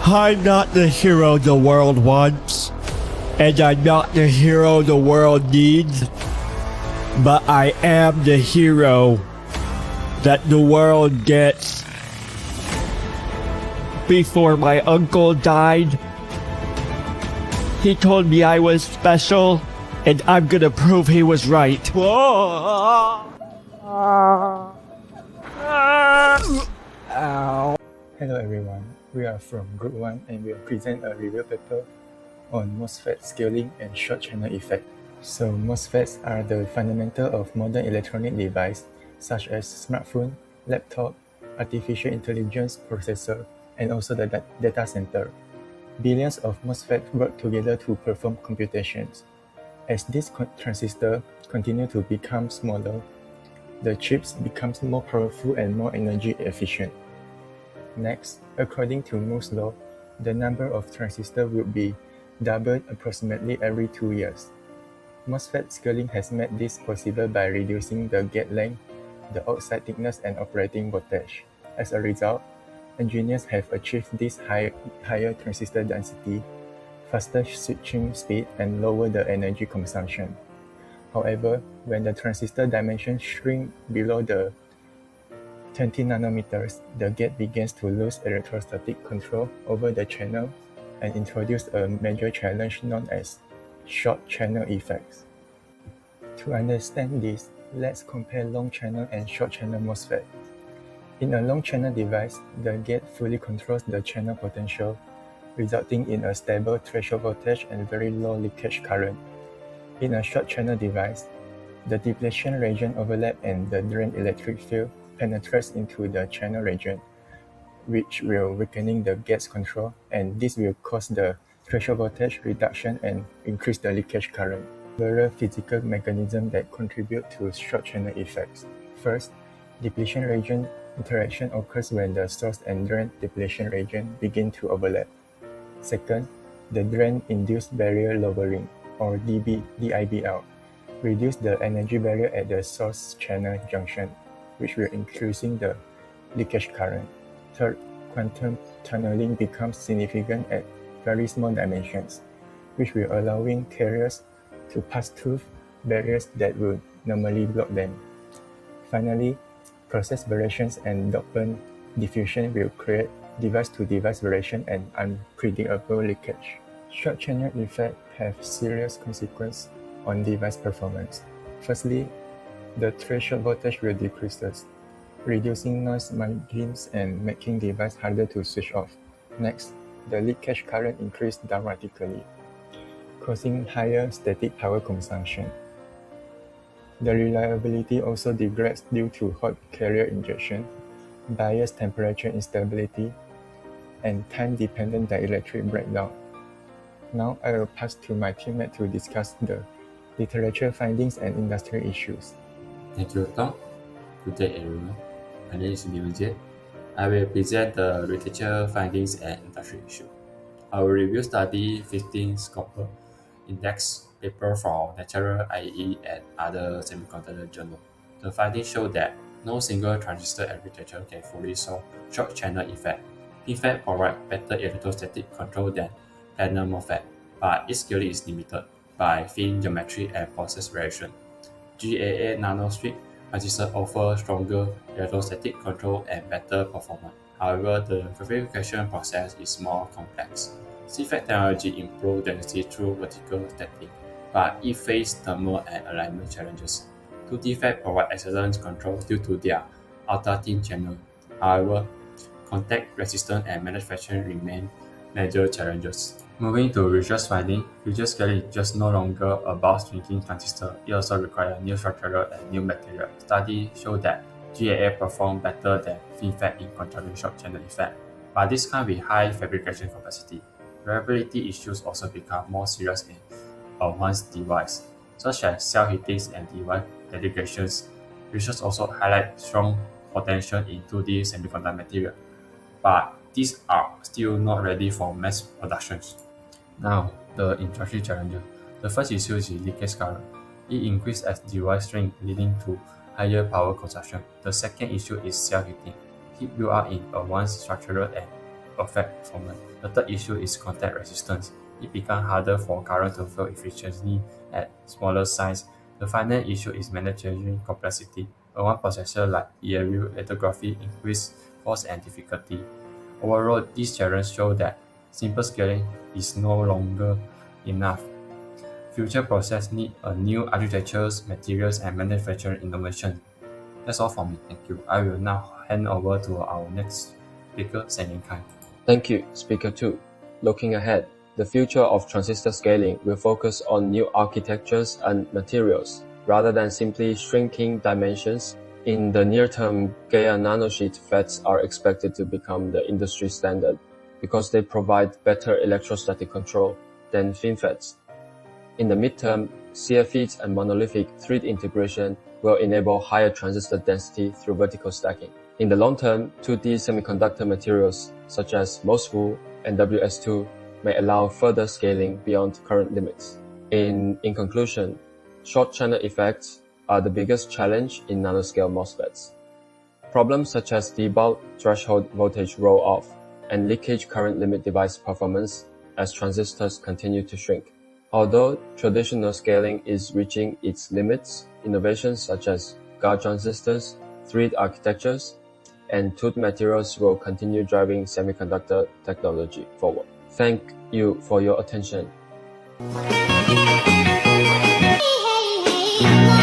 I'm not the hero the world wants, and I'm not the hero the world needs, but I am the hero that the world gets. Before my uncle died, he told me I was special, and I'm gonna prove he was right. Ow. Hello everyone, we are from Group 1 and we'll present a review paper on MOSFET scaling and short channel effect. So MOSFETs are the fundamental of modern electronic devices such as smartphone, laptop, artificial intelligence processor, and also the data center. Billions of MOSFETs work together to perform computations. As these transistors continue to become smaller, the chips become more powerful and more energy efficient. Next, according to Moore's law, the number of transistors will be doubled approximately every 2 years. MOSFET scaling has made this possible by reducing the gate length, the oxide thickness, and operating voltage. As a result, engineers have achieved this higher transistor density, faster switching speed, and lower the energy consumption. However, when the transistor dimensions shrink below the 20 nanometers, the gate begins to lose electrostatic control over the channel and introduce a major challenge known as short channel effects. To understand this, let's compare long channel and short channel MOSFET. In a long channel device, the gate fully controls the channel potential, resulting in a stable threshold voltage and very low leakage current. In a short channel device, the depletion region overlaps and the drain electric field penetrates into the channel region, which will weakening the gate's control, and this will cause the threshold voltage reduction and increase the leakage current. Several physical mechanisms that contribute to short channel effects. First, depletion region interaction occurs when the source and drain depletion region begin to overlap. Second, the drain-induced barrier lowering, or DIBL, reduce the energy barrier at the source channel junction, which will increasing the leakage current. Third, quantum tunneling becomes significant at very small dimensions, which will allowing carriers to pass through barriers that would normally block them. Finally, process variations and dopant diffusion will create device-to-device variation and unpredictable leakage. Short channel effects have serious consequences on device performance. Firstly, the threshold voltage will decrease, reducing noise margins and making device harder to switch off. Next, the leakage current increases dramatically, causing higher static power consumption. The reliability also degrades due to hot carrier injection, bias temperature instability, and time-dependent dielectric breakdown. Now I will pass to my teammate to discuss the literature findings and industry issues. Thank you, Tom. Good day, everyone. My name is BEJ. I will present the literature findings and industry issue. I will review study 15 Scopper Index paper from Nature, IEEE, and other semiconductor journals. The findings show that no single transistor architecture can fully solve short channel effect. FinFET provides better electrostatic control than planar MOSFET, but its scaling is limited by fin geometry and process variation. GAA nanostrip transistors offer stronger electrostatic control and better performance. However, the verification process is more complex. CFET technology improves density through vertical stacking, but it faces thermal and alignment challenges. 2D FET provide excellent control due to their ultra-thin channel. However, contact resistance and manufacturing remain major challenges. Moving to research finding, future scaling is just no longer about shrinking transistors. It also requires new structural and new material. Studies show that GAA perform better than FinFET in controlling short channel effect, but this comes with high fabrication capacity. Reliability issues also become more serious in advanced devices, such as cell heatings and device dedications. Research also highlight strong potential in 2D semiconductor material, but these are still not ready for mass production. Now, the industry challenges. The first issue is leakage current. It increases as device shrink, leading to higher power consumption. The second issue is cell heating. Heat build-up in advanced structural and affect performance. The third issue is contact resistance. It becomes harder for current to flow efficiently at smaller size. The final issue is manufacturing complexity. A one processor like ERU lithography increases cost and difficulty. Overall, these challenges show that simple scaling is no longer enough. Future process need a new architectures, materials, and manufacturing innovation. That's all from me. Thank you. I will now hand over to our next speaker, Sen Kai. Thank you, Speaker 2. Looking ahead, the future of transistor scaling will focus on new architectures and materials, rather than simply shrinking dimensions. In the near term, Gaia nanosheet FETs are expected to become the industry standard because they provide better electrostatic control than FinFETs. In the midterm, CFETs and monolithic 3D integration will enable higher transistor density through vertical stacking. In the long term, 2D semiconductor materials such as MOSFET and WS2 may allow further scaling beyond current limits. In conclusion, short channel effects are the biggest challenge in nanoscale MOSFETs. Problems such as debug, threshold voltage roll-off, and leakage current limit device performance as transistors continue to shrink. Although traditional scaling is reaching its limits, innovations such as GAA transistors, 3D architectures, and tooled materials will continue driving semiconductor technology forward. Thank you for your attention. Hey, hey, hey,